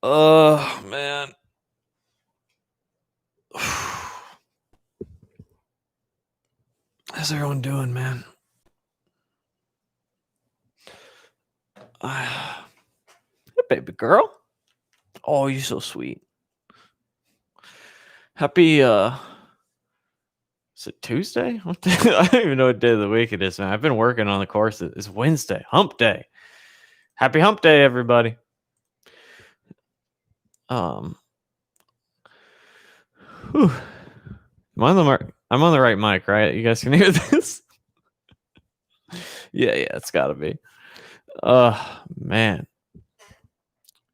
Oh man. How's everyone doing, man? Hey, baby girl. Oh, you're so sweet. Happy is it Tuesday? What day? I don't even know what day of the week it is, man. I've been working on the course. It's Wednesday, hump day. Happy hump day, everybody. Whew. I'm on the right mic, right? You guys can hear this? Yeah, it's gotta be. Man.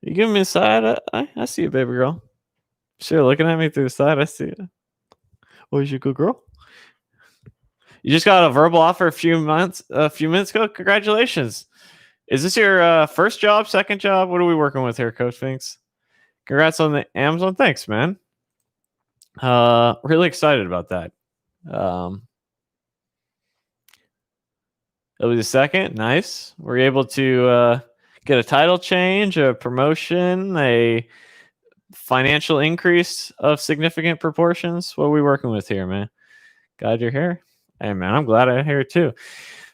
You giving me a side? I see you, baby girl. Sure, looking at me through the side, I see you. Oh, you a good girl. You just got a verbal offer a few minutes ago. Congratulations. Is this your first job, second job? What are we working with here, Coach Finks? Congrats on the Amazon. Thanks, man. Really excited about that. It'll be the second. Nice. We're able to get a title change, a promotion, a financial increase of significant proportions. What are we working with here, man? Glad you're here. Hey, man, I'm glad I'm here too.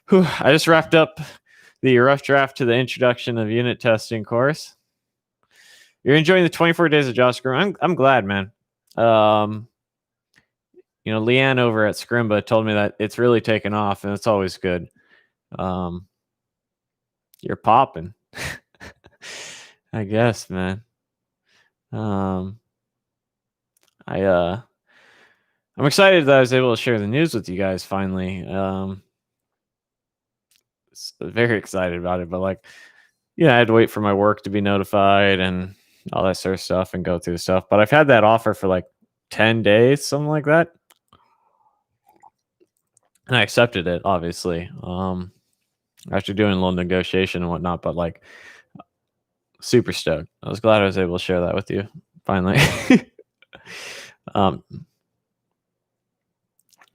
Whew, I just wrapped up the rough draft to the introduction of unit testing course. You're enjoying the 24 days of JavaScript. I'm glad, man. Leanne over at Scrimba told me that it's really taken off, and it's always good. You're popping. I guess, man. I'm excited that I was able to share the news with you guys finally. Very excited about it, but I had to wait for my work to be notified and all that sort of stuff and go through stuff. But I've had that offer for 10 days, something like that. And I accepted it, obviously. After doing a little negotiation and whatnot, but super stoked. I was glad I was able to share that with you finally.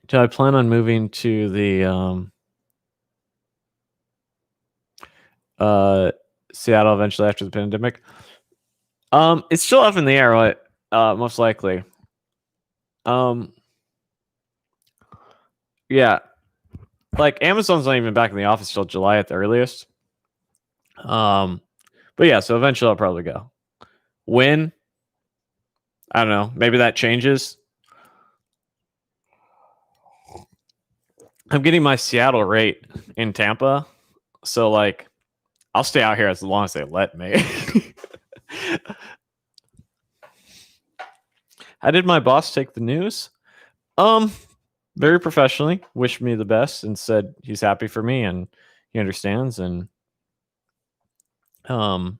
Do I plan on moving to the Seattle eventually after the pandemic? It's still up in the air, right? Most likely. Yeah. Amazon's not even back in the office till July at the earliest. But yeah, so eventually I'll probably go. When? I don't know. Maybe that changes. I'm getting my Seattle rate in Tampa. So I'll stay out here as long as they let me. How did my boss take the news? Very professionally, wished me the best and said he's happy for me and he understands. And, I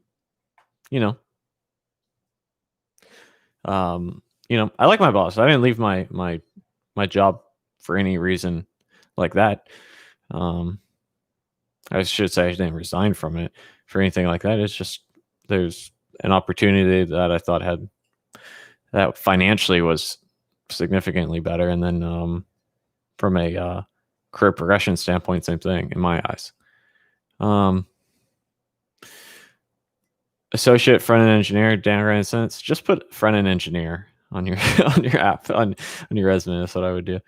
like my boss. I didn't leave my job for any reason like that. I should say I didn't resign from it for anything like that. It's just there's an opportunity that I thought that financially was significantly better, and then from a career progression standpoint, same thing in my eyes. Associate front-end engineer, Dan Renaissance. Just put front-end engineer on your on your app on your resume. That's what I would do.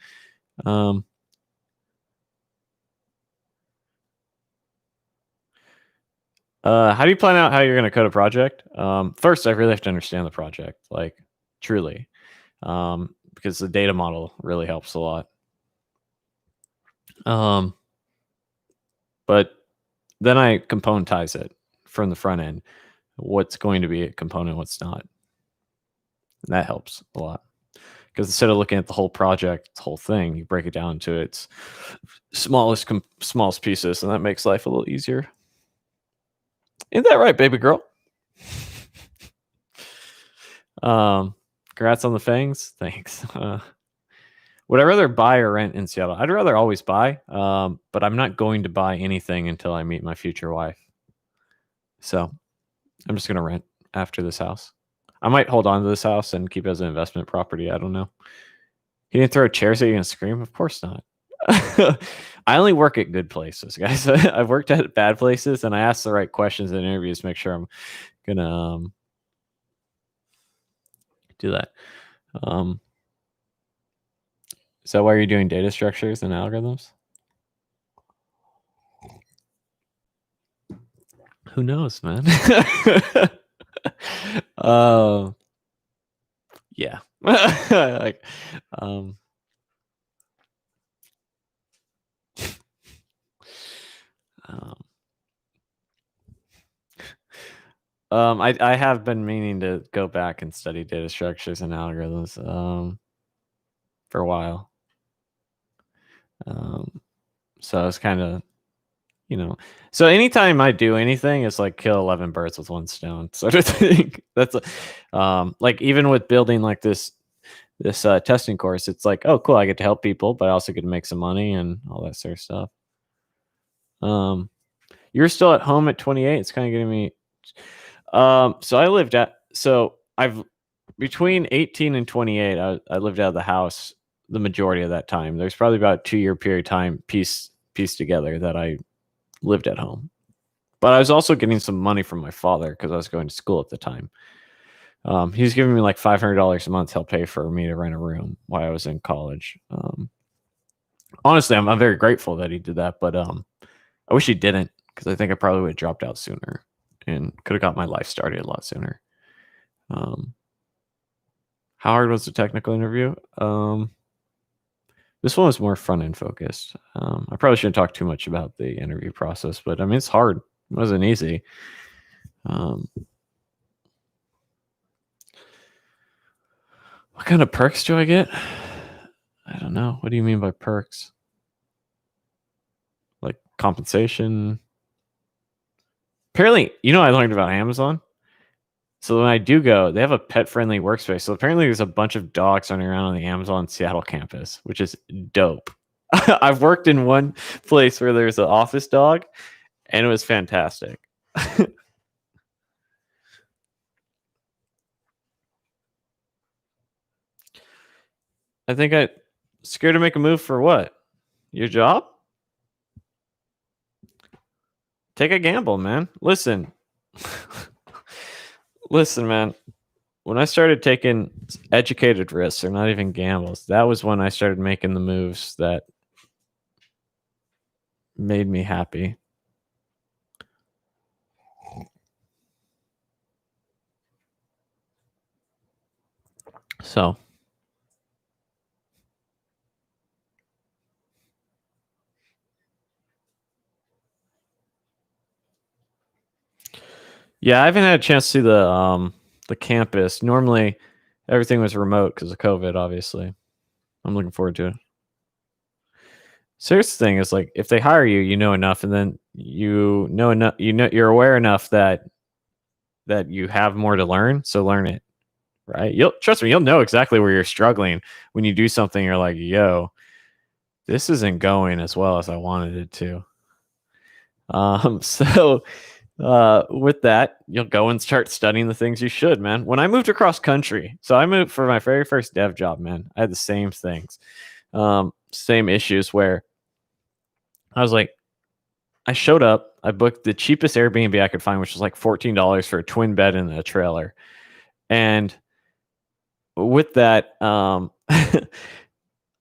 How do you plan out how you're going to code a project? First, I really have to understand the project, truly, because the data model really helps a lot. But then I componentize it from the front end. What's going to be a component, what's not. And that helps a lot. Because instead of looking at the whole project, the whole thing, you break it down to its smallest pieces, and that makes life a little easier. Isn't that right, baby girl? Congrats on the fangs. Thanks. Would I rather buy or rent in Seattle? I'd rather always buy, but I'm not going to buy anything until I meet my future wife. So I'm just going to rent after this house. I might hold on to this house and keep it as an investment property. I don't know. He didn't throw chairs at you and scream? Of course not. I only work at good places, guys. I've worked at bad places, and I ask the right questions in interviews to make sure I'm gonna do that. Is that why you're doing data structures and algorithms? Who knows, man? Yeah. Like, um, I have been meaning to go back and study data structures and algorithms for a while. So it's kind of, so anytime I do anything, it's like kill 11 birds with one stone sort of thing. That's like even with building like this testing course, it's like, oh cool, I get to help people, but I also get to make some money and all that sort of stuff. You're still at home at 28. It's kind of getting me. So I've between 18 and 28, I lived out of the house the majority of that time. There's probably about a 2-year period of time pieced together that I lived at home. But I was also getting some money from my father because I was going to school at the time. He was giving me like $500 a month. He'll pay for me to rent a room while I was in college. Honestly, I'm very grateful that he did that, but I wish he didn't, because I think I probably would have dropped out sooner and could have got my life started a lot sooner. How hard was the technical interview? This one was more front end focused. I probably shouldn't talk too much about the interview process, but I mean, it's hard. It wasn't easy. What kind of perks do I get? I don't know. What do you mean by perks? Like compensation? Apparently, I learned about Amazon. So when I do go, they have a pet-friendly workspace. So apparently there's a bunch of dogs running around on the Amazon Seattle campus, which is dope. I've worked in one place where there's an office dog, and it was fantastic. I think I scared to make a move for what? Your job? Take a gamble, man. Listen, man. When I started taking educated risks, or not even gambles, that was when I started making the moves that made me happy. So, yeah, I haven't had a chance to see the campus. Normally, everything was remote because of COVID. Obviously, I'm looking forward to it. Serious thing is, like, if they hire you, you know enough, and then you know enough. You're aware enough that you have more to learn. So learn it, right? You'll trust me. You'll know exactly where you're struggling when you do something. You're like, yo, this isn't going as well as I wanted it to. So with that, you'll go and start studying the things you should, man. When I moved across country, so I moved for my very first dev job, man. I had the same things, same issues where I was like, I showed up, I booked the cheapest Airbnb I could find, which was like $14 for a twin bed and a trailer. And with that,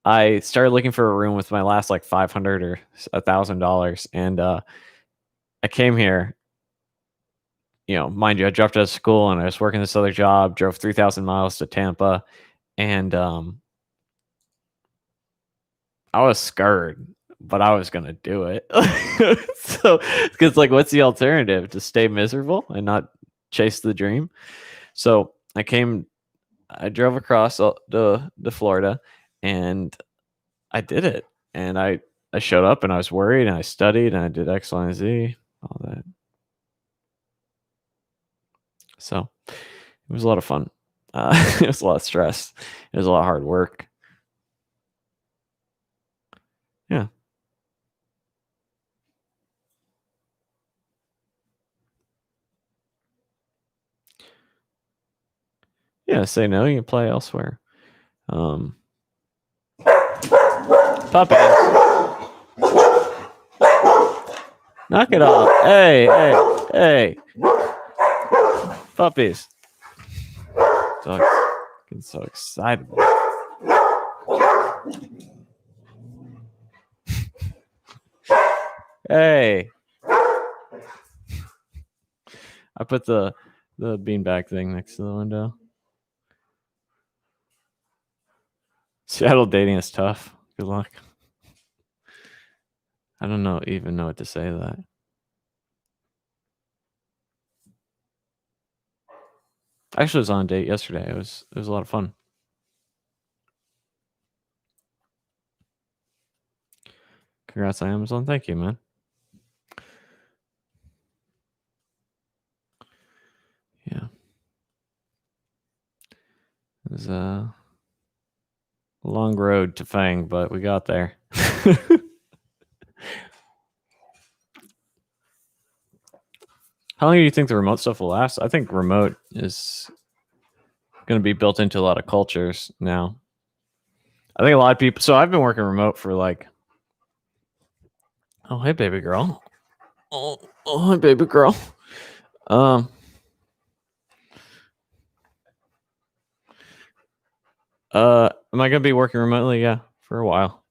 I started looking for a room with my last like $500 or $1,000. And I came here, mind you, I dropped out of school and I was working this other job, drove 3,000 miles to Tampa, and I was scared, but I was going to do it. So, because like, what's the alternative? To stay miserable and not chase the dream? So I drove across the Florida, and I did it. And I showed up and I was worried, and I studied and I did X, Y, and Z, all that. So it was a lot of fun. It was a lot of stress. It was a lot of hard work. Yeah. Yeah, say no, you can play elsewhere. Pop in. Knock it off. Hey. Puppies. Dogs getting so excited. Hey. I put the beanbag thing next to the window. Seattle dating is tough. Good luck. I don't even know what to say to that. I actually was on a date yesterday. It was a lot of fun. Congrats on Amazon. Thank you, man. Yeah. It was a long road to Fang, but we got there. How long do you think the remote stuff will last? I think remote is going to be built into a lot of cultures now. I think a lot of people. So I've been working remote for like. Oh, hey, baby girl. Oh, hey, baby girl. Am I gonna be working remotely? Yeah, for a while.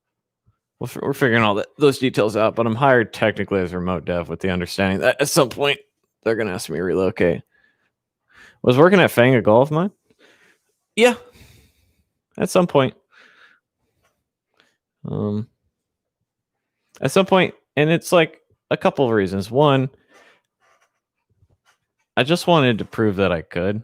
We're figuring all those details out, but I'm hired technically as a remote dev with the understanding that at some point they're gonna ask me to relocate. Was working at Fang a goal of mine? Yeah, at some point. At some point, and it's like a couple of reasons. One, I just wanted to prove that I could.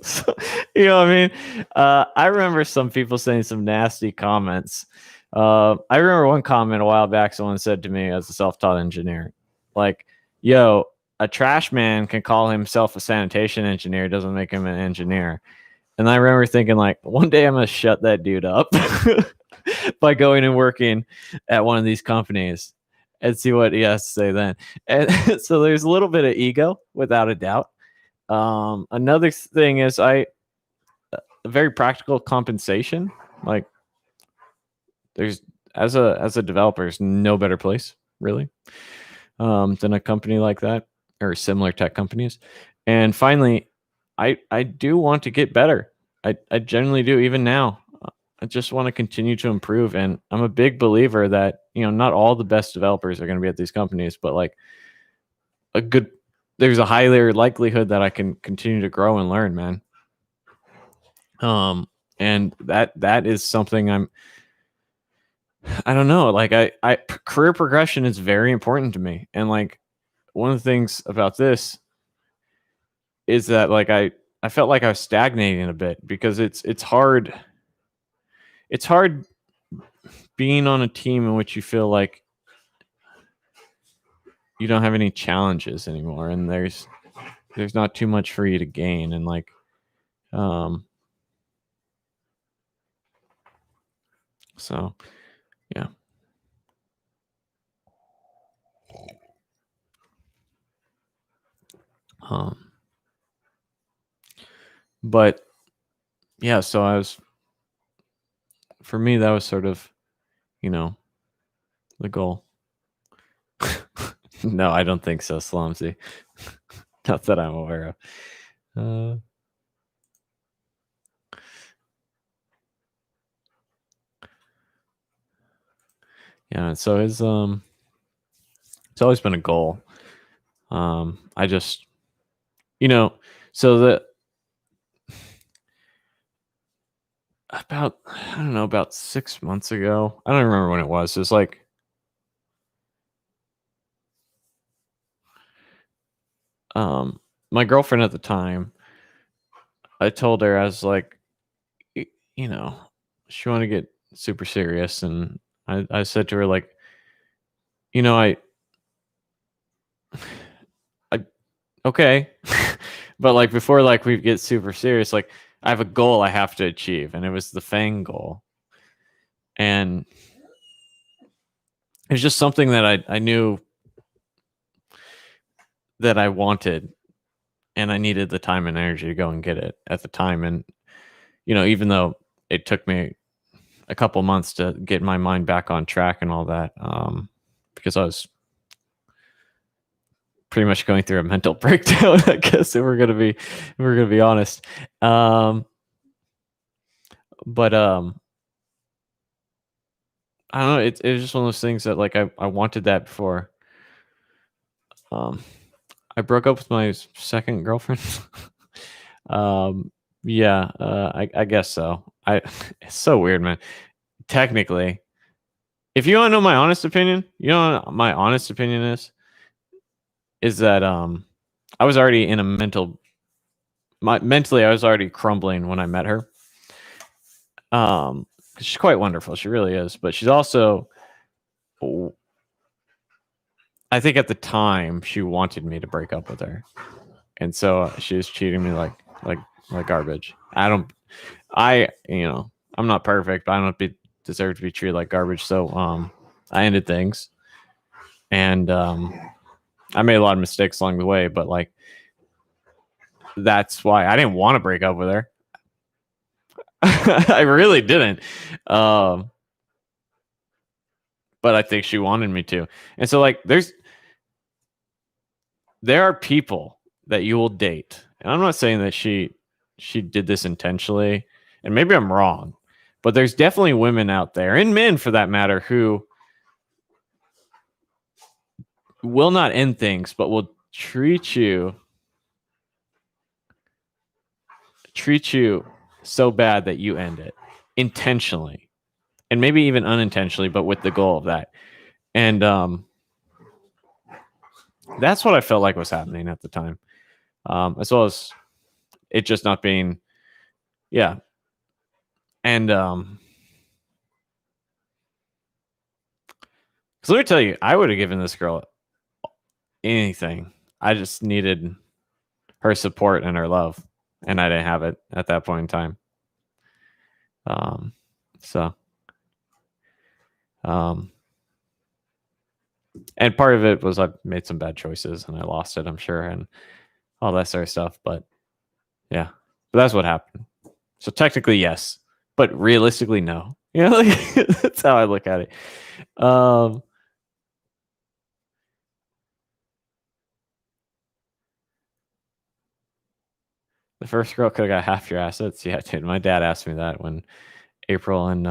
So, you know what I mean? I remember some people saying some nasty comments. I remember one comment a while back. Someone said to me as a self-taught engineer, like, "Yo, a trash man can call himself a sanitation engineer. Doesn't make him an engineer." And I remember thinking, like, one day I'm gonna shut that dude up by going and working at one of these companies and see what he has to say then. And so there's a little bit of ego, without a doubt. Another thing is a very practical compensation. Like, there's as a developer, there's no better place really than a company like that or similar tech companies. And finally, I do want to get better. I generally do, even now. I just want to continue to improve, and I'm a big believer that not all the best developers are going to be at these companies, but like there's a higher likelihood that I can continue to grow and learn, man. And that is something I don't know. Like career progression is very important to me, and like one of the things about this is that like I felt like I was stagnating a bit because it's hard. It's hard being on a team in which you feel like you don't have any challenges anymore, and there's not too much for you to gain, and like so yeah. But yeah, so for me that was sort of the goal. No, I don't think so, Slumsy. Not that I'm aware of. Yeah, so it's always been a goal. I just so about 6 months ago, I don't remember when it was. It was like my girlfriend at the time, I told her, I was like, she wanted to get super serious, and I said to her, like, I okay. But like before like we get super serious, like I have a goal I have to achieve, and it was the Fang goal. And it's just something that I knew that I wanted, and I needed the time and energy to go and get it at the time. And even though it took me a couple months to get my mind back on track and all that, because I was pretty much going through a mental breakdown, I guess, if we're gonna be honest. But I don't know. It was just one of those things that like I wanted that before. I broke up with my second girlfriend. Yeah, I guess so. It's so weird, man. Technically, if you want to know my honest opinion, you know what my honest opinion is that I was already in a mentally I was already crumbling when I met her. She's quite wonderful, she really is, but she's also, I think at the time she wanted me to break up with her, and so she was treating me like garbage. I'm not perfect, but I don't deserve to be treated like garbage. So I ended things, and I made a lot of mistakes along the way, but like that's why I didn't want to break up with her. I really didn't. But I think she wanted me to. And so like there are people that you will date. And I'm not saying that she did this intentionally, and maybe I'm wrong, but there's definitely women out there, and men for that matter, who will not end things, but will treat you so bad that you end it intentionally, and maybe even unintentionally, but with the goal of that. And that's what I felt like was happening at the time, as well as it just not being, yeah. And so let me tell you, I would have given this girl anything. I just needed her support and her love, and I didn't have it at that point in time. And part of it was I made some bad choices and I lost it, I'm sure, and all that sort of stuff. But yeah, but that's what happened. So technically, yes, but realistically, no. You know, like, that's how I look at it. The first girl could have got half your assets. Yeah, dude. My dad asked me that when April and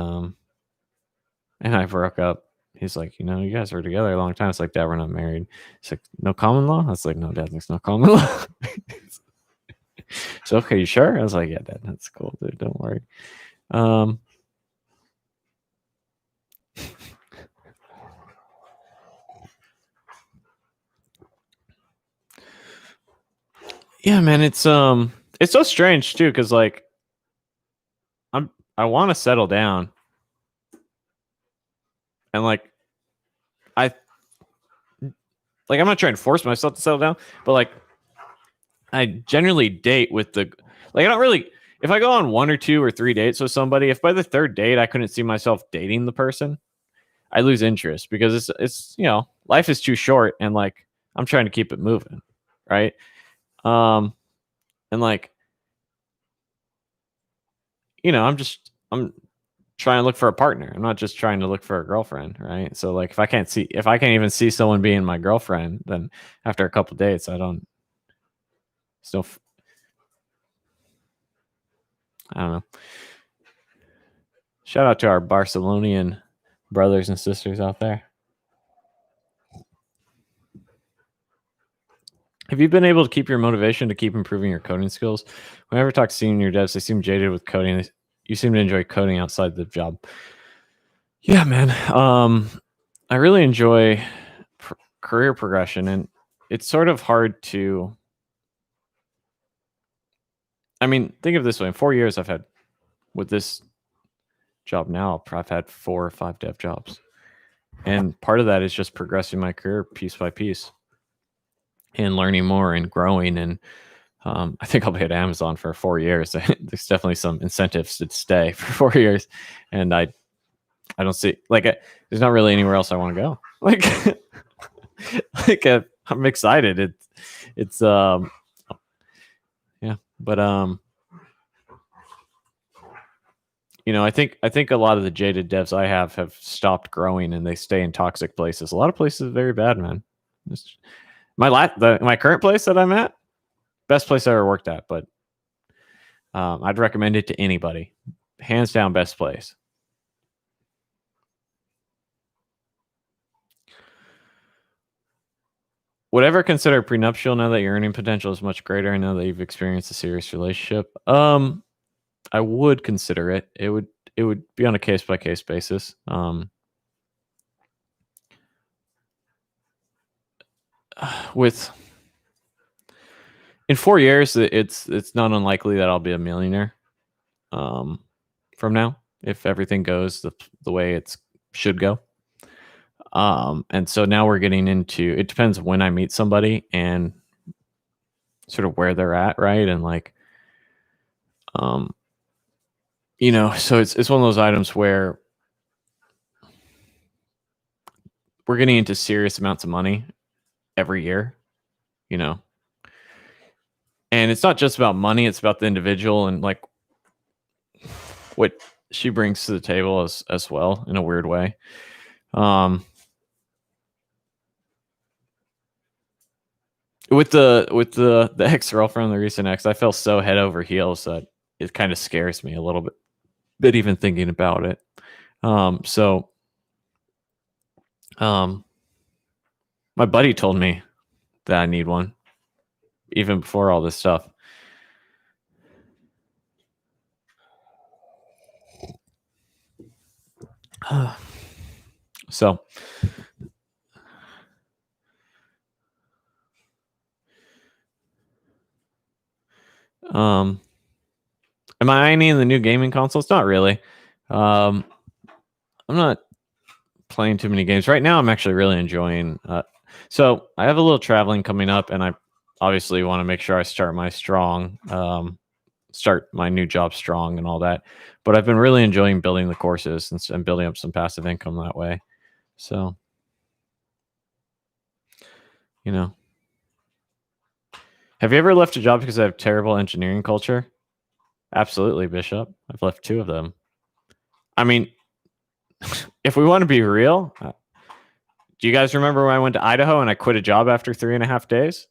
I broke up. He's like, you guys were together a long time. It's like, Dad, we're not married. It's like, no common law? I was like, no, Dad, there's no common law. So, okay, you sure? I was like, yeah, Dad, that's cool, dude. Don't worry. Yeah, man, it's so strange too, because like I want to settle down, and like I'm not trying to force myself to settle down, but like I generally date with I don't really, if I go on 1 or 2 or 3 dates with somebody, if by the third date I couldn't see myself dating the person, I lose interest, because it's life is too short, and like I'm trying to keep it moving, right? And like I'm trying to look for a partner. I'm not just trying to look for a girlfriend, right? So like if I can't even see someone being my girlfriend, then after a couple dates, I don't know. Shout out to our Barcelonian brothers and sisters out there. Have you been able to keep your motivation to keep improving your coding skills? Whenever I talk to senior devs, they seem jaded with coding. You seem to enjoy coding outside the job. Yeah, man. I really enjoy career progression, and it's sort of hard to. I mean, think of it this way: in 4 years, I've had, with this job now, I've had 4 or 5 dev jobs, and part of that is just progressing my career piece by piece, and learning more and growing. And I think I'll be at Amazon for 4 years. There's definitely some incentives to stay for 4 years, and I don't see there's not really anywhere else I want to go. I'm excited. It's yeah, but I think a lot of the jaded devs I have stopped growing, and they stay in toxic places. A lot of places are very bad, man. My current place that I'm at, best place I ever worked at, but I'd recommend it to anybody. Hands down, best place. Would ever consider prenuptial now that your earning potential is much greater? I know that you've experienced a serious relationship. I would consider it. It would be on a case by case basis. With in 4 years, it's not unlikely that I'll be a millionaire. From now, if everything goes the way it should go. And so now we're getting into, it depends when I meet somebody and sort of where they're at, right? And like, so it's one of those items where we're getting into serious amounts of money every year, and it's not just about money, it's about the individual and like what she brings to the table as well, in a weird way. With the ex-girlfriend, the recent ex, I fell so head over heels that it kind of scares me a little bit even thinking about it. My buddy told me that I need one even before all this stuff. So am I eyeing the new gaming consoles? Not really. I'm not playing too many games right now. I'm actually really enjoying so I have a little traveling coming up, and I obviously want to make sure I start my new job strong and all that. But I've been really enjoying building the courses and building up some passive income that way. So, have you ever left a job because I have terrible engineering culture? Absolutely, Bishop. I've left 2 of them. I mean, if we want to be real, do you guys remember when I went to Idaho and I quit a job after 3.5 days?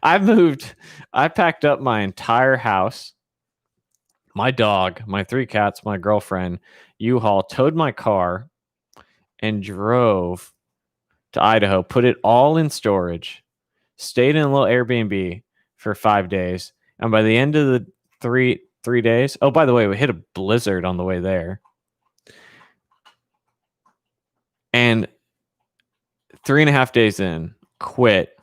I packed up my entire house, my dog, my 3 cats, my girlfriend, U-Haul, towed my car, and drove to Idaho, put it all in storage, stayed in a little Airbnb for 5 days. And by the end of the three days, oh, by the way, we hit a blizzard on the way there. And 3.5 days in, quit,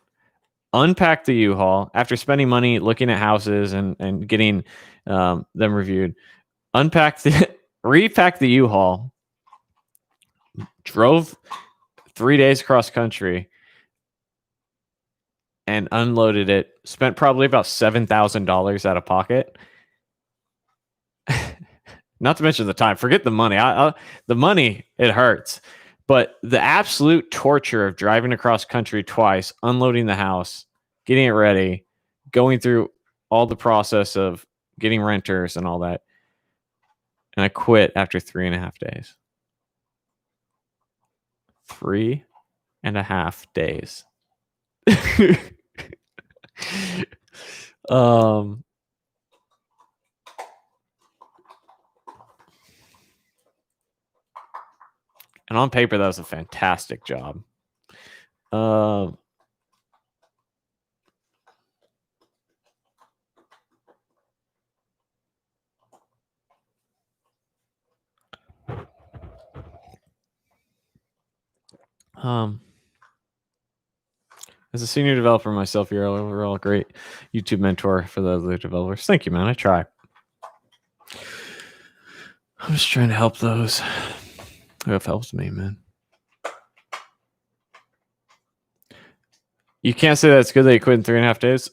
unpacked the U-Haul after spending money looking at houses and getting them reviewed, repacked the U-Haul, drove 3 days cross country and unloaded it, spent probably about $7,000 out of pocket. Not to mention the time. Forget the money. The money, it hurts. But the absolute torture of driving across country twice, unloading the house, getting it ready, going through all the process of getting renters and all that. And I quit after 3.5 days. 3.5 days. And on paper, that was a fantastic job. As a senior developer myself, you're overall a great YouTube mentor for the other developers. Thank you, man. I try. I'm just trying to help those who have helped me, man. You can't say that it's good that you quit in 3.5 days.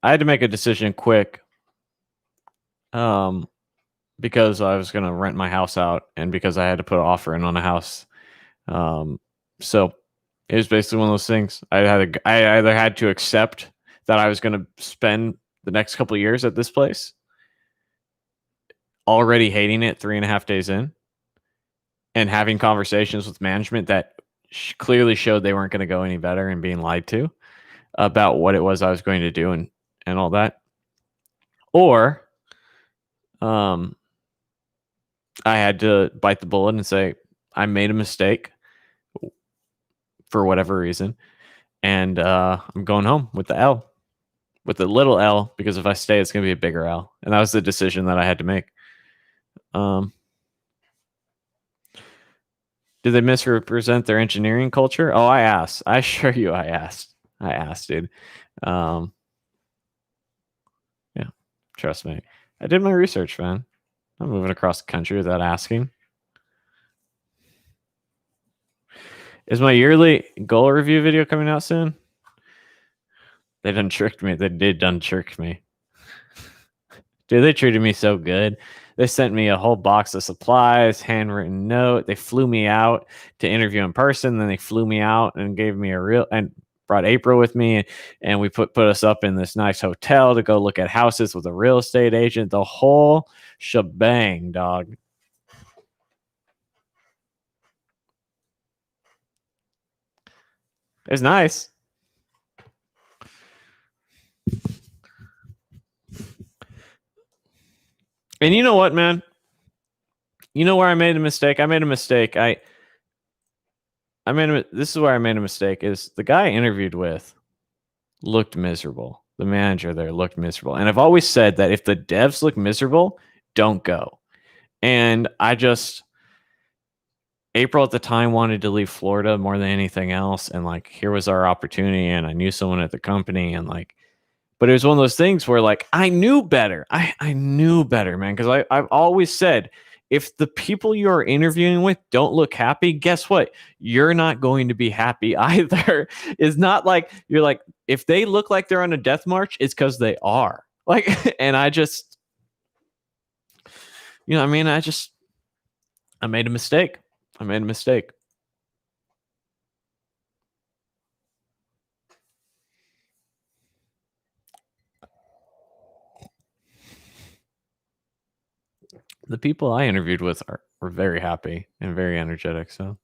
I had to make a decision quick, because I was going to rent my house out and because I had to put an offer in on a house. So it was basically one of those things. I either had to accept that I was going to spend the next couple of years at this place, already hating it 3.5 days in, and having conversations with management that clearly showed they weren't going to go any better and being lied to about what it was I was going to do and all that. Or I had to bite the bullet and say, I made a mistake for whatever reason. And I'm going home with the L, with the little L, because if I stay, it's going to be a bigger L. And that was the decision that I had to make. Did they misrepresent their engineering culture? Oh, I asked. I assure you, I asked, dude. Yeah, trust me. I did my research, man. I'm moving across the country without asking. Is my yearly goal review video coming out soon? They done tricked me. They done tricked me. Dude, they treated me so good. They sent me a whole box of supplies, handwritten note. They flew me out to interview in person. Then they flew me out and gave me and brought April with me. And we put us up in this nice hotel to go look at houses with a real estate agent. The whole shebang, dog. It's nice. And you know what, man? You know where I made a mistake? I made a mistake. This is where I made a mistake. Is the guy I interviewed with looked miserable. The manager there looked miserable. And I've always said that if the devs look miserable, don't go. And April at the time wanted to leave Florida more than anything else. And like, here was our opportunity. And I knew someone at the company and like, but it was one of those things where like, I knew better. I knew better, man. Cause I've always said, if the people you're interviewing with don't look happy, guess what? You're not going to be happy either. It's not like you're like, if they look like they're on a death march, it's because they are. Like, and I just, you know, I mean, I made a mistake. I made a mistake. The people I interviewed with were very happy and very energetic. So,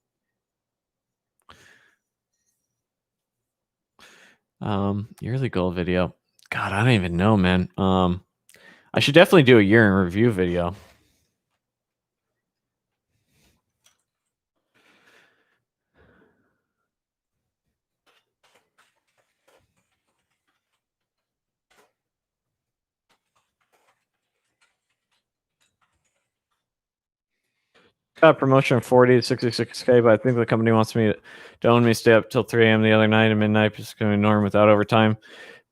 yearly goal video. God, I don't even know, man. I should definitely do a year in review video. Got promotion of 40 to 66K, but I think the company wants me to own me stay up till 3 a.m. the other night and midnight, just going to norm without overtime.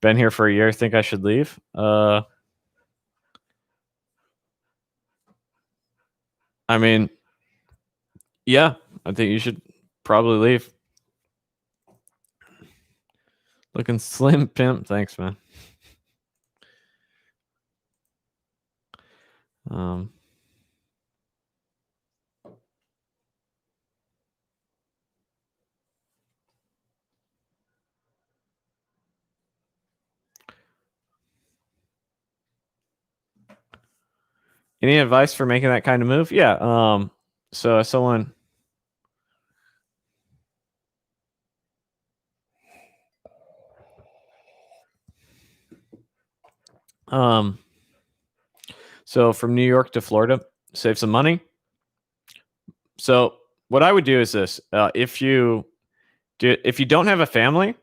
Been here for a year. Think I should leave? I mean, yeah, I think you should probably leave. Looking slim, pimp. Thanks, man. Any advice for making that kind of move? Yeah. So someone. So from New York to Florida, save some money. So what I would do is this: if you don't have a family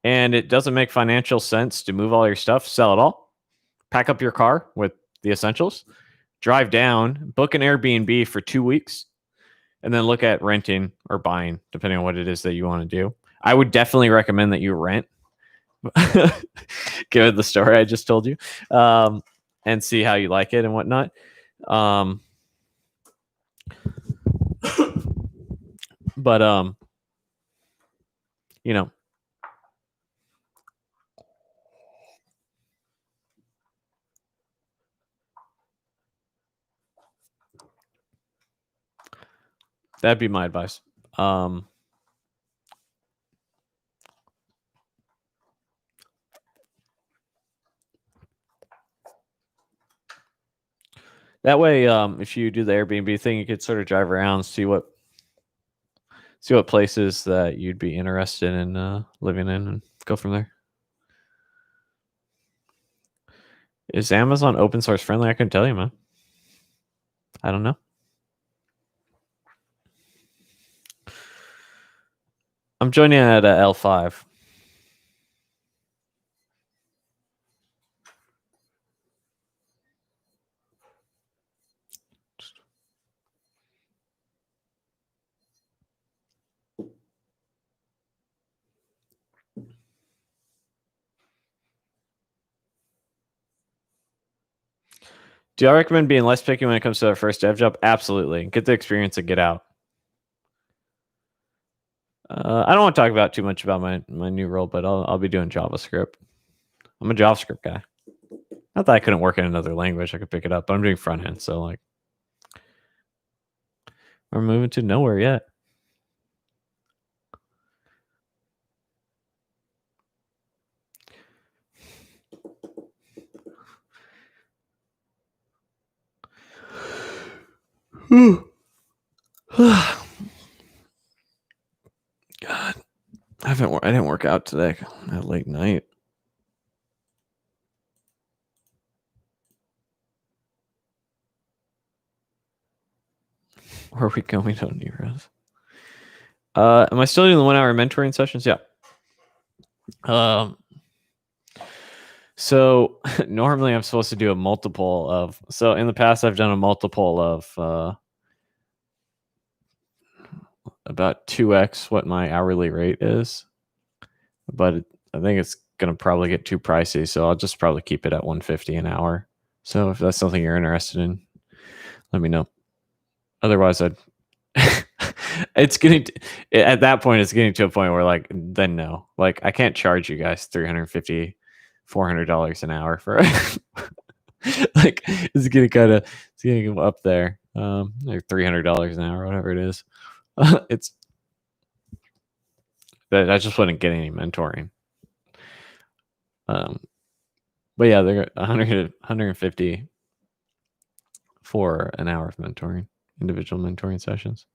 and it doesn't make financial sense to move all your stuff, sell it all, pack up your car with the essentials, drive down, book an Airbnb for 2 weeks, and then look at renting or buying, depending on what it is that you want to do. I would definitely recommend that you rent, given the story I just told you, and see how you like it and whatnot. But you know, that'd be my advice. That way, if you do the Airbnb thing, you could sort of drive around, see what See what places that you'd be interested in living in, and go from there. Is Amazon open source friendly? I couldn't tell you, man. I don't know. I'm joining at L5. Do I recommend being less picky when it comes to our first dev job? Absolutely. Get the experience and get out. I don't want to talk about too much about my new role, but I'll be doing JavaScript. I'm a JavaScript guy. Not that I couldn't work in another language, I could pick it up, but I'm doing front end, so like we're moving to nowhere yet. God, I didn't work out today at late night. Where are we going on Nero's? Am I still doing the 1 hour mentoring sessions? Yeah. So normally I'm supposed to do a multiple of. So in the past I've done a multiple of about 2x what my hourly rate is, but I think it's gonna probably get too pricey, so I'll just probably keep it at 150 an hour. So if that's something you're interested in, let me know. Otherwise, I'd. It's getting at that point. It's getting to a point where like then no, like I can't charge you guys $350, $400 an hour for like it's getting up there, like $300 an hour, whatever it is. It's that I just wouldn't get any mentoring. But yeah, they're 100 150 for an hour of mentoring, individual mentoring sessions.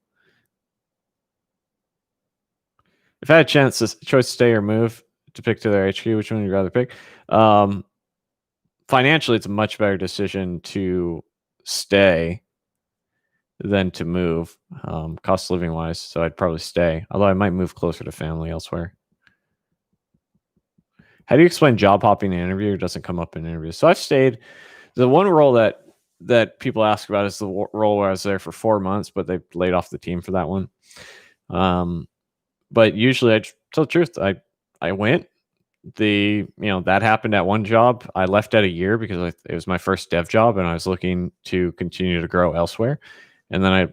If I had a choice to stay or move to pick to their HQ, which one would you rather pick? Financially, it's a much better decision to stay than to move, cost of living wise. So I'd probably stay, although I might move closer to family elsewhere. How do you explain job hopping in an interview? It doesn't come up in interviews. So I've stayed. The one role that people ask about is the role where I was there for 4 months, but they laid off the team for that one. But usually, I tell the truth. I went. That happened at one job. I left at a year because it was my first dev job, and I was looking to continue to grow elsewhere. And then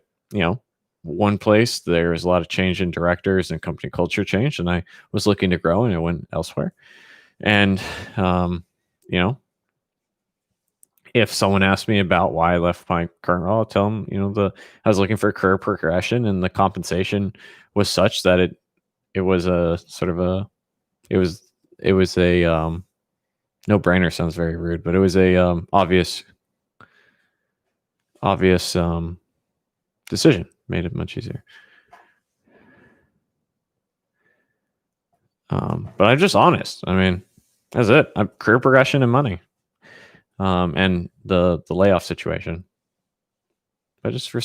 one place there was a lot of change in directors and company culture change, and I was looking to grow, and I went elsewhere. And if someone asked me about why I left my current role, I'll tell them, I was looking for a career progression, and the compensation was such that it was a sort of a, it was a no brainer. Sounds very rude, but it was a obvious decision. Made it much easier. But I'm just honest. I mean, that's it. Career progression and money. And the layoff situation. But just for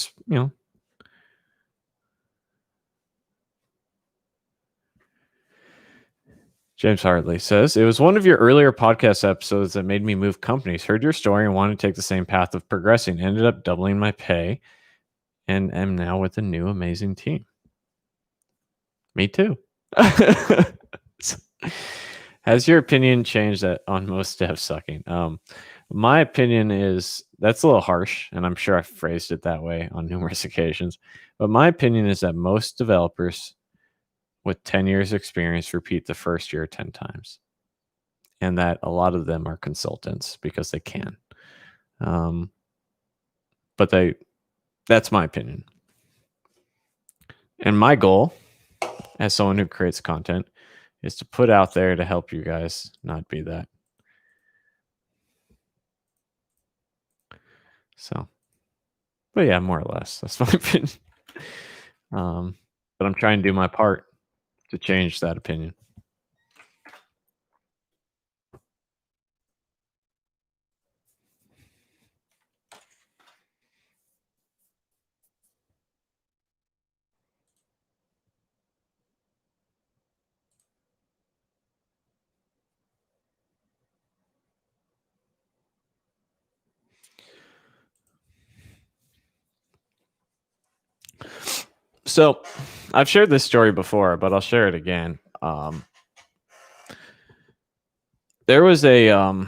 James Hartley says, it was one of your earlier podcast episodes that made me move companies. Heard your story and wanted to take the same path of progressing. Ended up doubling my pay and am now with a new amazing team. Me too. Has your opinion changed on most devs sucking? My opinion is that's a little harsh, and I'm sure I've phrased it that way on numerous occasions. But my opinion is that most developers with 10 years experience repeat the first year 10 times, and that a lot of them are consultants because they can. But that's my opinion. And my goal as someone who creates content is to put out there to help you guys not be that. So, but yeah, more or less, that's my opinion. but I'm trying to do my part to change that opinion. So I've shared this story before, but I'll share it again. There was a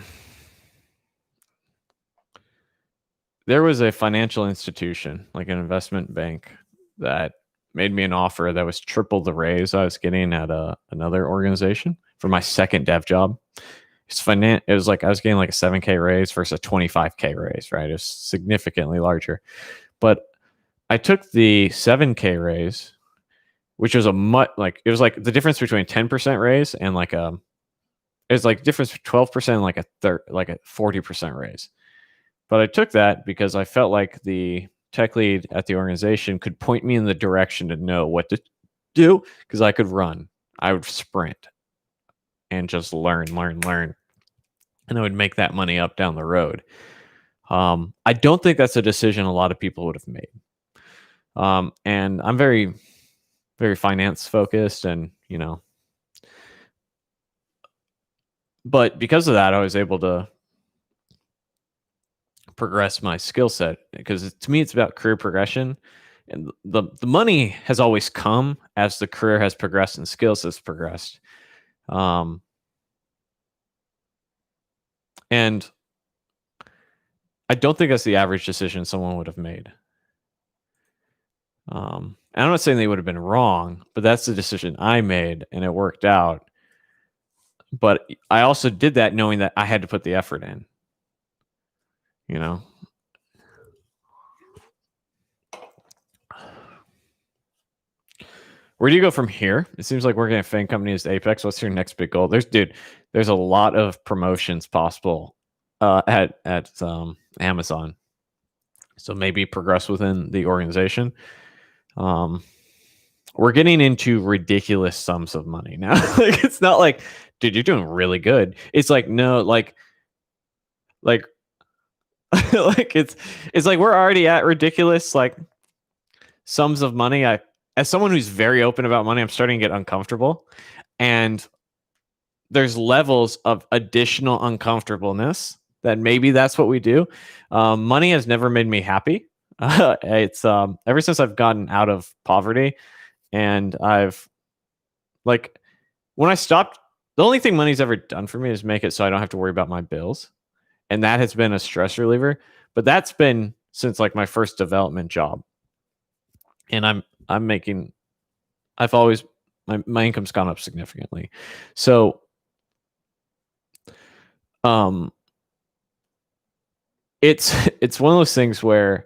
financial institution, like an investment bank, that made me an offer that was triple the raise I was getting at another organization for my second dev job. It was like I was getting like a 7K raise versus a 25K raise, right? It was significantly larger. But I took the 7K raise, which was it was like the difference between 10% raise and like it was like difference 12% and like a 40% raise. But I took that because I felt like the tech lead at the organization could point me in the direction to know what to do, because I could run. I would sprint and just learn. And I would make that money up down the road. I don't think that's a decision a lot of people would have made. And I'm very, very finance focused, and, but because of that, I was able to progress my skill set, because to me, it's about career progression. And the money has always come as the career has progressed and skills has progressed. And I don't think that's the average decision someone would have made. And I'm not saying they would have been wrong, but that's the decision I made, and it worked out. But I also did that knowing that I had to put the effort in, Where do you go from here? It seems like working at FANG companies, Apex. What's your next big goal? There's a lot of promotions possible at Amazon. So maybe progress within the organization. We're getting into ridiculous sums of money now. Like, it's not like, dude, you're doing really good. It's like, no, like like it's like we're already at ridiculous like sums of money. As someone who's very open about money, I'm starting to get uncomfortable, and there's levels of additional uncomfortableness that maybe that's what we do. Money has never made me happy. It's ever since I've gotten out of poverty, and I've like when I stopped, the only thing money's ever done for me is make it so I don't have to worry about my bills, and that has been a stress reliever. But that's been since like my first development job, and I've always my income's gone up significantly. So it's one of those things where,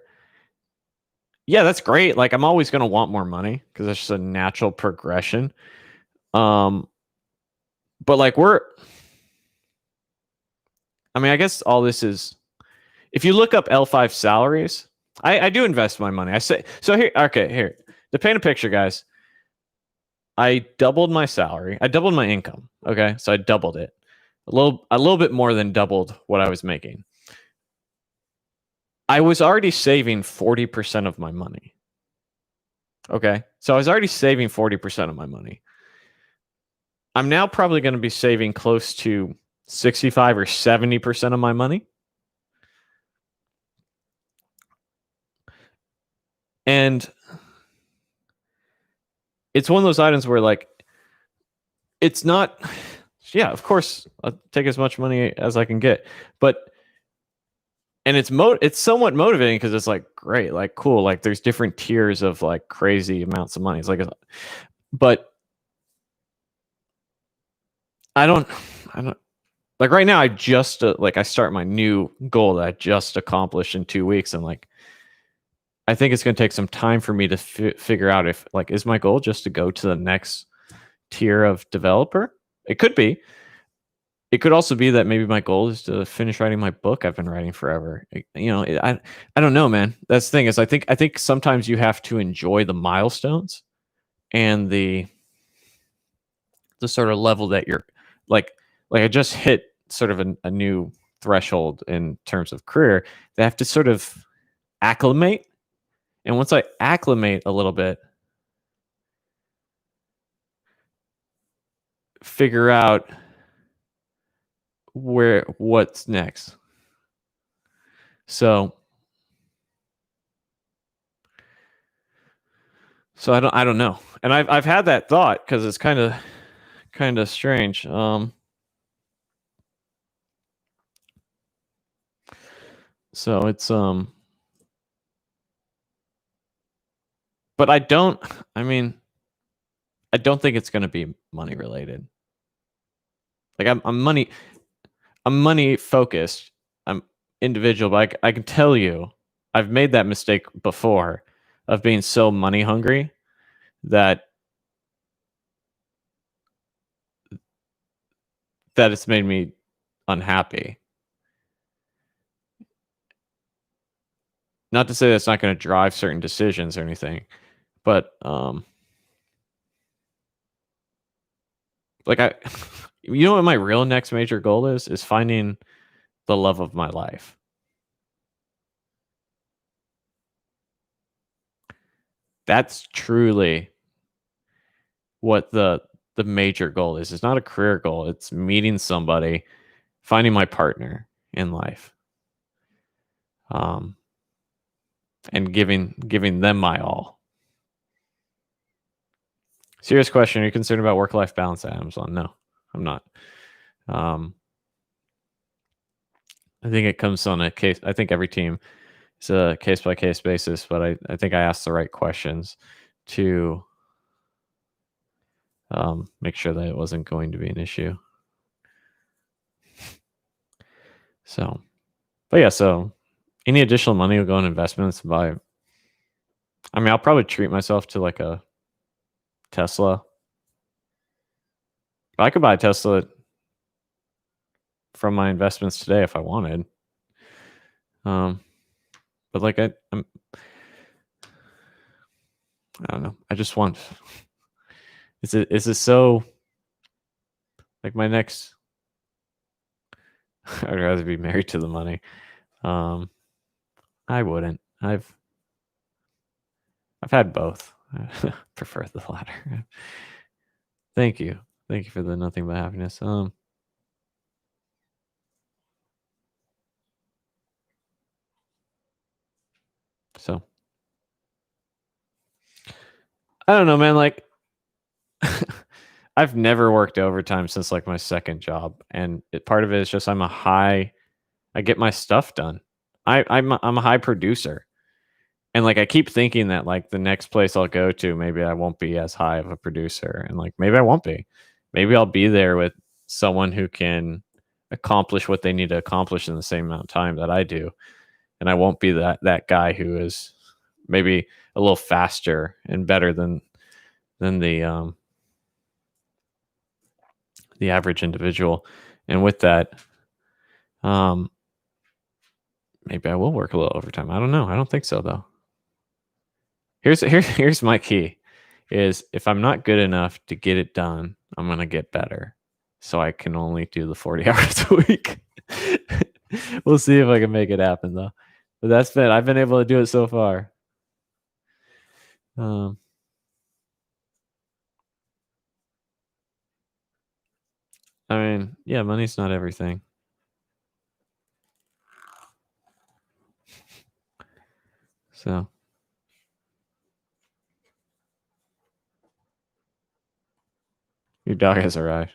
yeah, that's great. Like, I'm always going to want more money because that's just a natural progression. But like I guess all this is, if you look up L5 salaries, I do invest my money. I say, so here to paint a picture, guys, I doubled my salary. I doubled my income. Okay. So I doubled it a little bit more than doubled what I was making. I was already saving 40% of my money. Okay. So I was already saving 40% of my money. I'm now probably going to be saving close to 65 or 70% of my money. And it's one of those items where, like, it's not, yeah, of course, I'll take as much money as I can get. And it's somewhat motivating because it's like, great, like, cool. Like, there's different tiers of like crazy amounts of money. It's like, but I don't like right now. I just I start my new goal that I just accomplished in 2 weeks, and like, I think it's going to take some time for me to figure out if, like, is my goal just to go to the next tier of developer? It could be. It could also be that maybe my goal is to finish writing my book I've been writing forever. I don't know, man. That's the thing, is I think sometimes you have to enjoy the milestones and the sort of level that you're like I just hit sort of a new threshold in terms of career. They have to sort of acclimate, and once I acclimate a little bit, figure out what's next. So I don't know, and I've had that thought because it's kind of strange. So it's but I don't. I mean, I don't think it's going to be money related. Like I'm money focused. I'm individual, but I can tell you, I've made that mistake before of being so money hungry that it's made me unhappy. Not to say that's not going to drive certain decisions or anything, but like you know what my real next major goal is finding the love of my life. That's truly what the major goal is. It's not a career goal. It's meeting somebody, finding my partner in life, and giving them my all. Serious question: are you concerned about work-life balance at Amazon? No, I'm not. I think it comes on a case. I think every team is a case-by-case basis, but I think I asked the right questions to make sure that it wasn't going to be an issue. So, but yeah, so any additional money will go in investments. I'll probably treat myself to like a Tesla. I could buy a Tesla from my investments today if I wanted. But like I don't know. I just want. Is it so? Like my next. I'd rather be married to the money. I wouldn't. I've had both. I prefer the latter. Thank you for the nothing but happiness. So I don't know, man. Like I've never worked overtime since like my second job, and part of it is just I get my stuff done. I'm a high producer, and like I keep thinking that like the next place I'll go to, maybe I won't be as high of a producer, and like maybe I won't be. Maybe I'll be there with someone who can accomplish what they need to accomplish in the same amount of time that I do, and I won't be that guy who is maybe a little faster and better than the average individual. And with that, maybe I will work a little overtime. I don't know. I don't think so though. Here's my key is if I'm not good enough to get it done, I'm going to get better. So I can only do the 40 hours a week. We'll see if I can make it happen though. But I've been able to do it so far. I mean, yeah, money's not everything. So your dog has arrived.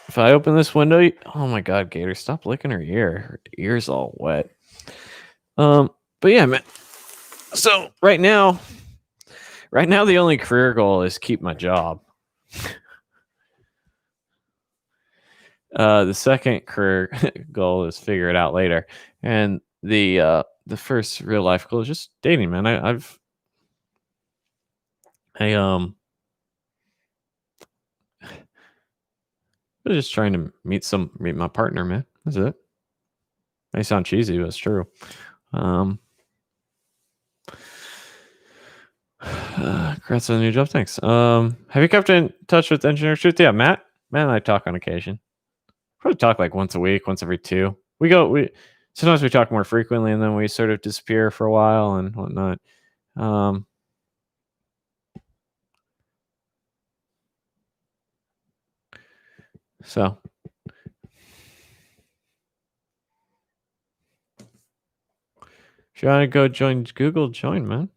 If I open this window, oh my God, Gator, stop licking her ear. Her ear's all wet. But yeah, man. So right now, the only career goal is keep my job. The second career goal is figure it out later, and the first real life goal is just dating, man. I'm just trying to meet my partner, man. That's it. May sound cheesy, but it's true. Congrats on the new job. Thanks. Have you kept in touch with Engineer Truth? Yeah, Matt and I talk on occasion. Probably talk like once a week, once every 2. We sometimes we talk more frequently, and then we sort of disappear for a while and whatnot. So if you want to go join Google, join, man.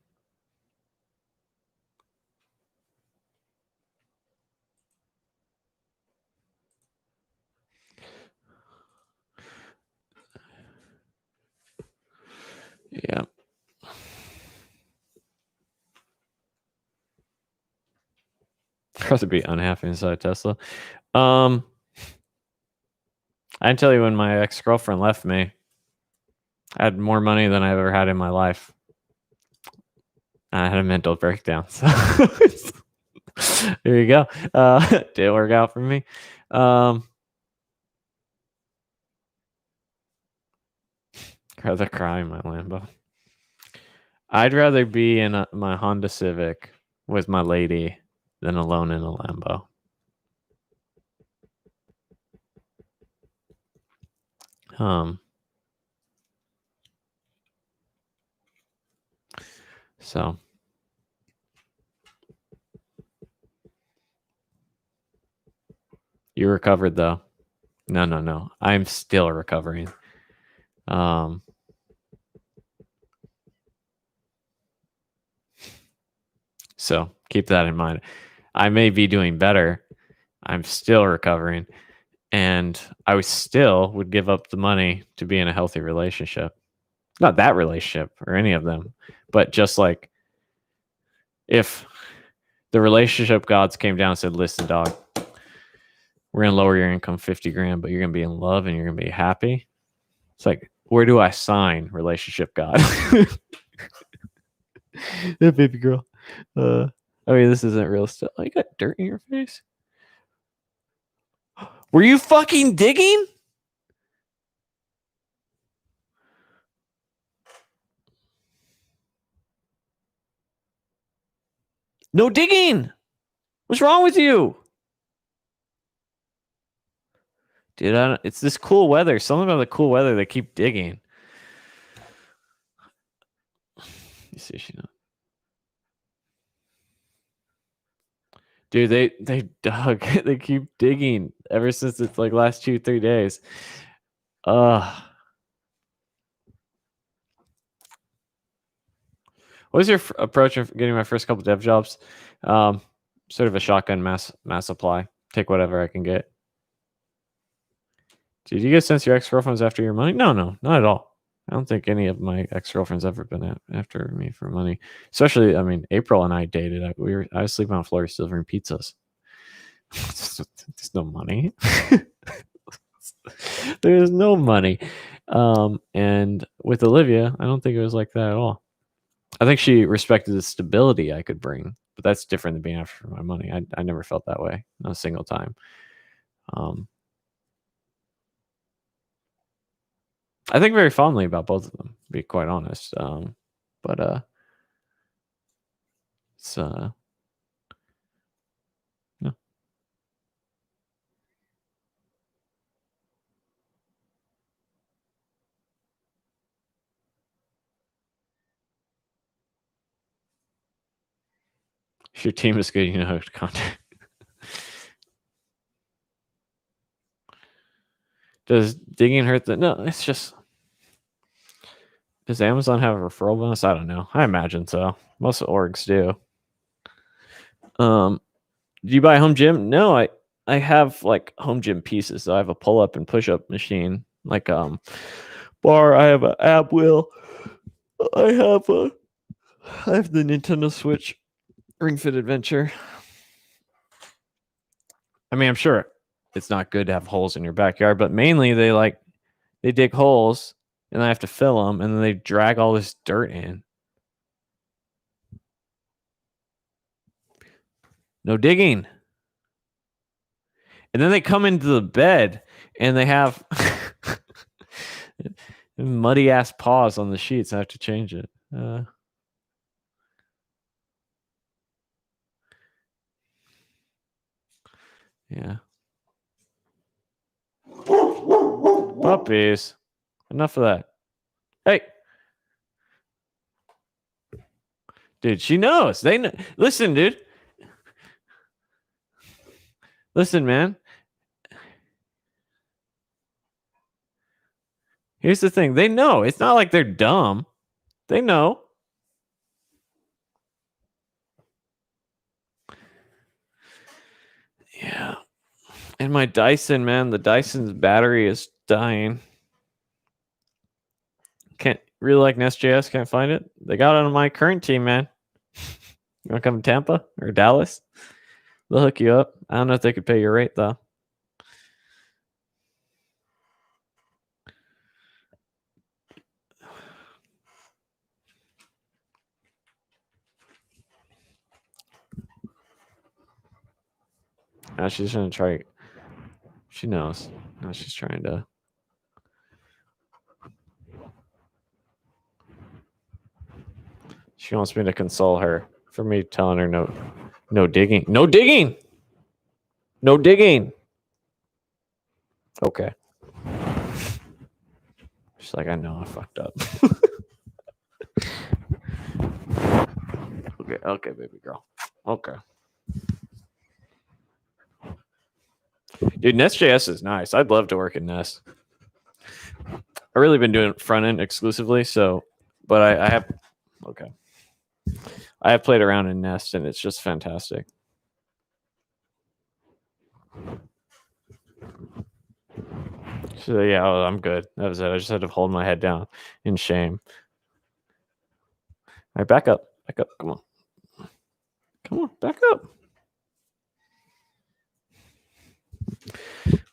Yeah. I'd rather be unhappy inside Tesla. I can tell you when my ex-girlfriend left me, I had more money than I've ever had in my life. I had a mental breakdown. So there you go. Didn't work out for me. I'd rather cry in my Lambo. I'd rather be in my Honda Civic with my lady than alone in a Lambo. So you recovered though? No. I'm still recovering. So keep that in mind. I may be doing better. I'm still recovering. And I would give up the money to be in a healthy relationship. Not that relationship or any of them, but just like if the relationship gods came down and said, listen, dog, we're going to lower your income 50 grand, but you're going to be in love and you're going to be happy. It's like, where do I sign, relationship god? Yeah, baby girl. I mean, this isn't real stuff. Oh, you got dirt in your face? Were you fucking digging? No digging. What's wrong with you? Dude, it's this cool weather. Something about the cool weather, they keep digging. You see, she knows. Dude, they dug. They keep digging ever since it's like last 2-3 days. What was your approach of getting my first couple dev jobs? Sort of a shotgun mass supply. Take whatever I can get. Did you get sense your ex-girlfriend's after your money? No, not at all. I don't think any of my ex-girlfriends ever been after me for money. Especially, I mean, April and I dated. I was sleeping on the floor delivering pizzas. There's no money. There's no money. And with Olivia, I don't think it was like that at all. I think she respected the stability I could bring, but that's different than being after my money. I never felt that way, not a single time. I think very fondly about both of them, to be quite honest. But it's yeah. If your team is good, you know how to contact. Does digging hurt the? No, it's just. Does Amazon have a referral bonus? I don't know. I imagine so. Most orgs do. Do you buy a home gym? No, I have like home gym pieces. So I have a pull up and push up machine, like bar. I have an ab wheel. I have the Nintendo Switch Ring Fit Adventure. I mean, I'm sure it's not good to have holes in your backyard, but mainly they dig holes and I have to fill them, and then they drag all this dirt in. No digging. And then they come into the bed and they have muddy ass paws on the sheets. I have to change it. Yeah. Puppies. Enough of that. Hey. Dude, she knows. They know. Listen, dude. Listen, man. Here's the thing. They know. It's not like they're dumb. They know. Yeah. And my Dyson, man, the Dyson's battery is dying. Can't really like Nest.js, can't find it. They got it on my current team, man. You want to come to Tampa or Dallas? They'll hook you up. I don't know if they could pay your rate, though. Now she's going to try. She knows. Now she's trying to. She wants me to console her for me telling her no digging. No digging. No digging. Okay. She's like, I know I fucked up. Okay, baby girl. Okay. Dude, Nest.js is nice. I'd love to work in Nest. I've really been doing front end exclusively, but I have I have played around in Nest and it's just fantastic. So yeah, I'm good. That was it. I just had to hold my head down in shame. All right, back up. Come on, back up.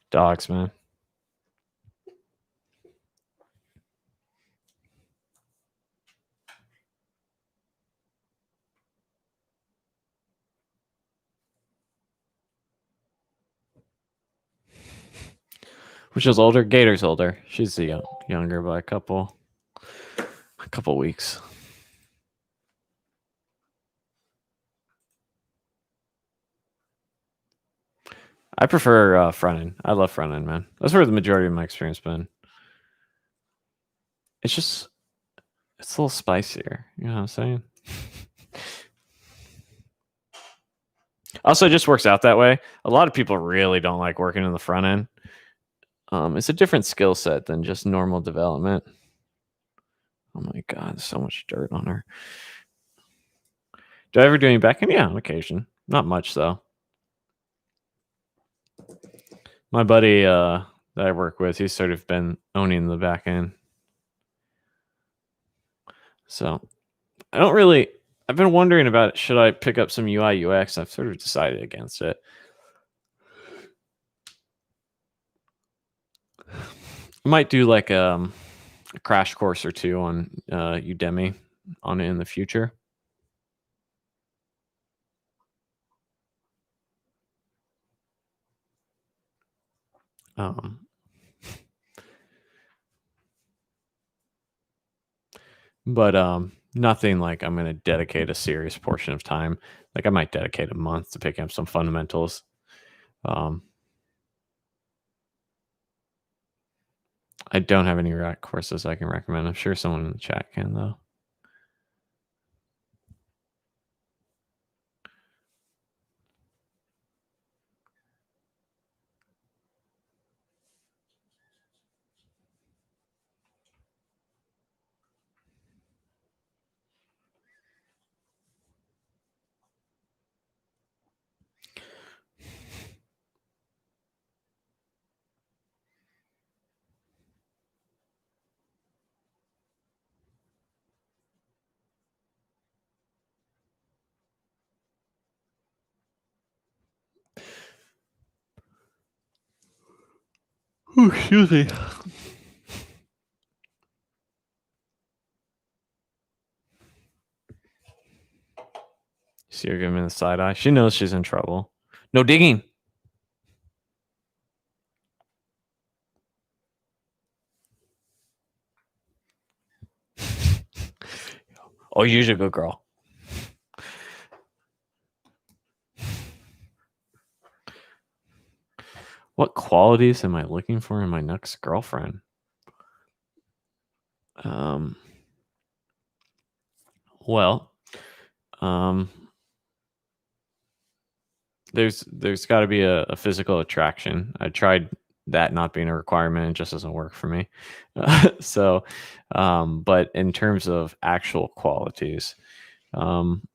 Dogs, man. Which is older? Gator's older. She's younger by a couple weeks. I prefer front end. I love front end, man. That's where the majority of my experience been. It's a little spicier. You know what I'm saying? Also, it just works out that way. A lot of people really don't like working in the front end. It's a different skill set than just normal development. Oh my God, there's so much dirt on her. Do I ever do any back end? Yeah, on occasion. Not much, though. My buddy that I work with, he's sort of been owning the back end. So I've been wondering about, should I pick up some UI UX? I've sort of decided against it. I might do like a crash course or two on Udemy on it in the future. But nothing like I'm going to dedicate a serious portion of time. Like I might dedicate a month to picking up some fundamentals. I don't have any React courses I can recommend. I'm sure someone in the chat can, though. Oh, excuse me. See her giving me the side eye. She knows she's in trouble. No digging. Oh, you're a good girl. What qualities am I looking for in my next girlfriend? Well, um, there's got to be a physical attraction. I tried that not being a requirement; it just doesn't work for me. So, but in terms of actual qualities, um,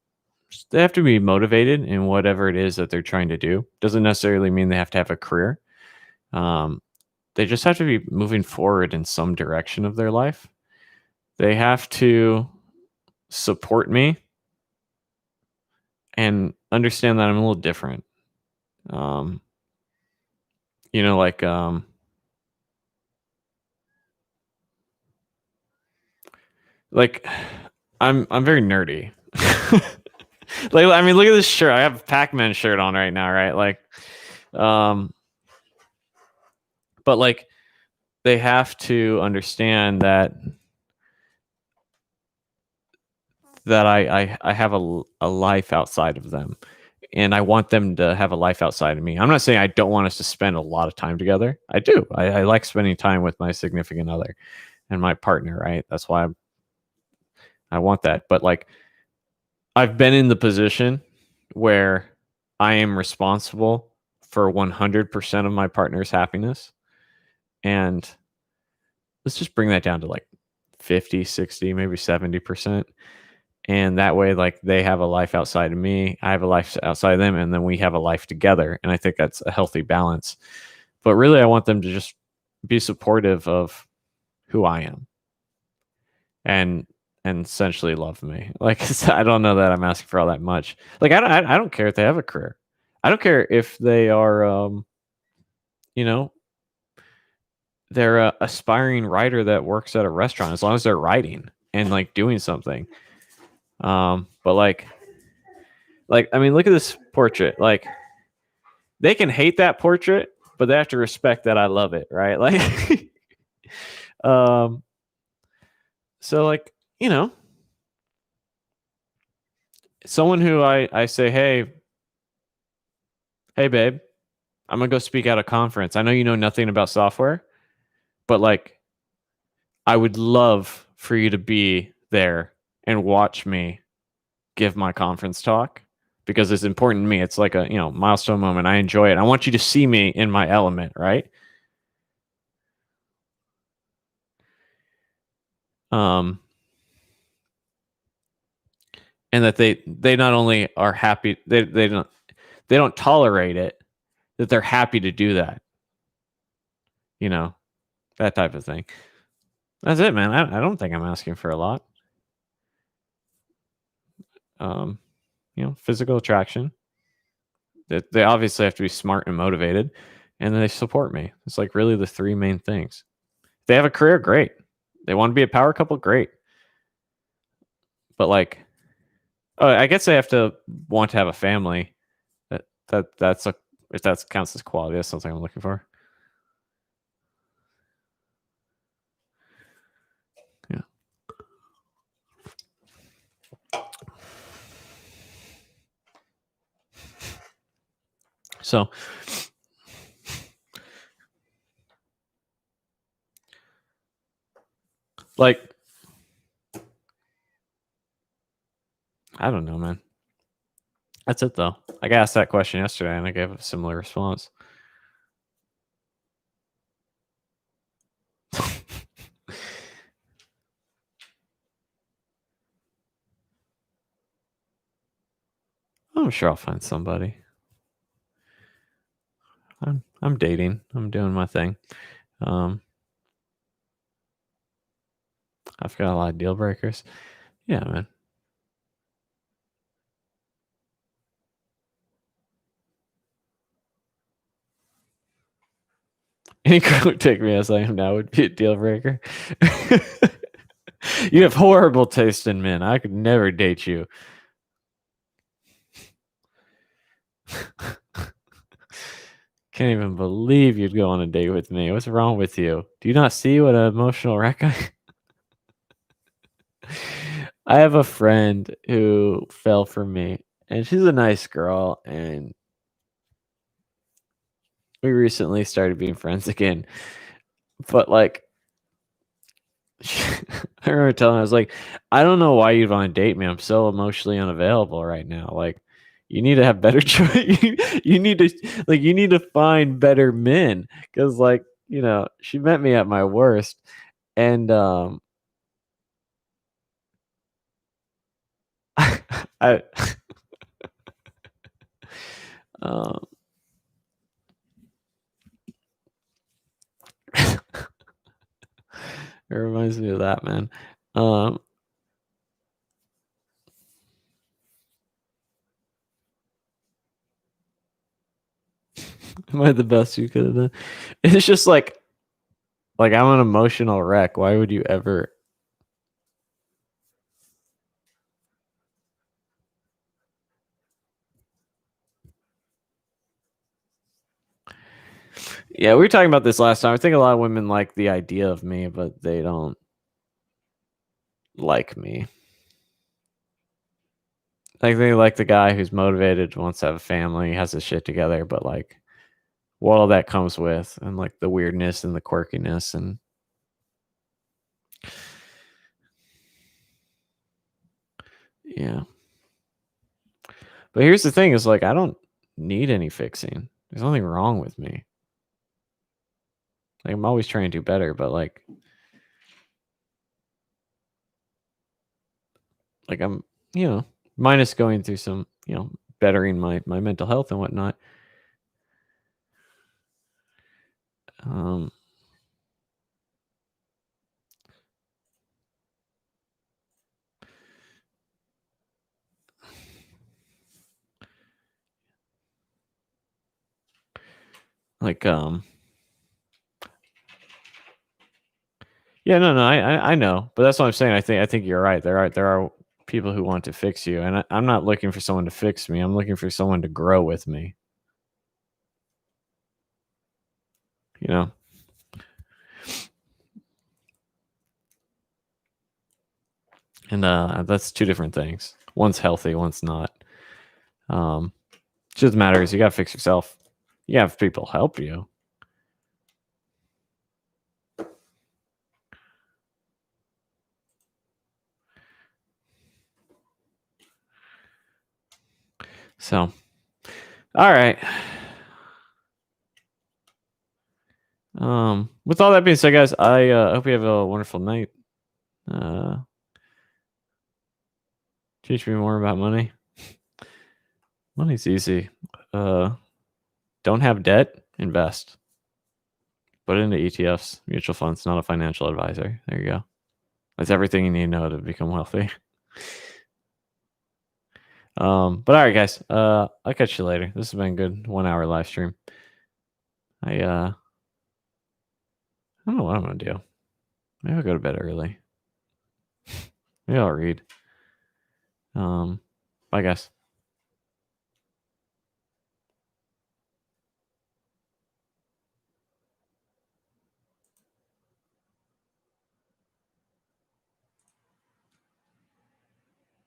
they have to be motivated in whatever it is that they're trying to do. Doesn't necessarily mean they have to have a career. Um, they just have to be moving forward in some direction of their life. They have to support me and understand that I'm a little different. Um, like like I'm very nerdy. Like, I mean, look at this shirt. I have a Pac-Man shirt on right now, right? Like, um, but like they have to understand that I have a life outside of them, and I want them to have a life outside of me. I'm not saying I don't want us to spend a lot of time together. I do. I like spending time with my significant other and my partner, right? That's why I want that. But like, I've been in the position where I am responsible for 100% of my partner's happiness. And let's just bring that down to like 50, 60, maybe 70%. And that way, like, they have a life outside of me, I have a life outside of them, and then we have a life together. And I think that's a healthy balance. But really, I want them to just be supportive of who I am and essentially love me. Like, I don't know that I'm asking for all that much. Like, I don't care if they have a career. I don't care if they are, you know, they're a aspiring writer that works at a restaurant, as long as they're writing and like doing something. But like I mean, look at this portrait. Like, they can hate that portrait, but they have to respect that I love it, right? Like, um, so like, someone who I say, hey babe, I'm gonna go speak at a conference. I know you know nothing about software, but like, I would love for you to be there and watch me give my conference talk, because it's important to me. It's like a, milestone moment. I enjoy it. I want you to see me in my element, right? Um, and that they not only are happy, they don't tolerate it, that they're happy to do that. That type of thing. That's it, man. I don't think I'm asking for a lot. Um, physical attraction. They obviously have to be smart and motivated, and they support me. It's like really the three main things. If they have a career, great. They want to be a power couple, great. But like, I guess they have to want to have a family. That's a, if that counts as quality, that's something I'm looking for. Yeah. So, like, I don't know, man. That's it, though. I got asked that question yesterday, and I gave a similar response. I'm sure I'll find somebody. I'm dating. I'm doing my thing. I've got a lot of deal breakers. Yeah, man. Any girl who take me as I am now would be a deal breaker. You have horrible taste in men. I could never date you. Can't even believe you'd go on a date with me. What's wrong with you? Do you not see what an emotional wreck I have a friend who fell for me, and she's a nice girl, and we recently started being friends again. But like, I remember telling her, I was like, I don't know why you'd want to date me. I'm so emotionally unavailable right now. Like, you need to have better choice. You need to find better men. Cause like, she met me at my worst. And I um it reminds me of that, man. Um Am I the best you could have done? It's just like I'm an emotional wreck. Why would you ever? Yeah, we were talking about this last time. I think a lot of women like the idea of me, but they don't like me. Like they like the guy who's motivated, wants to have a family, has his shit together, but like what all that comes with, and like the weirdness and the quirkiness, and yeah. But here's the thing: is like I don't need any fixing. There's nothing wrong with me. Like I'm always trying to do better, but like I'm, minus going through some, bettering my mental health and whatnot. Um, like yeah, no, I know, but that's what I'm saying. I think you're right. There are people who want to fix you, and I'm not looking for someone to fix me. I'm looking for someone to grow with me. You know, and that's two different things. One's healthy, one's not. Um, just matters. You got to fix yourself. You have people help you. So, all right. With all that being said, guys, I hope you have a wonderful night. Teach me more about money. Money's easy. Don't have debt, invest. Put it into ETFs, mutual funds, not a financial advisor. There you go. That's everything you need to know to become wealthy. But all right, guys. I'll catch you later. This has been a good 1 hour live stream. I don't know what I'm gonna do. Maybe I'll go to bed early. Maybe I'll read. Bye guys.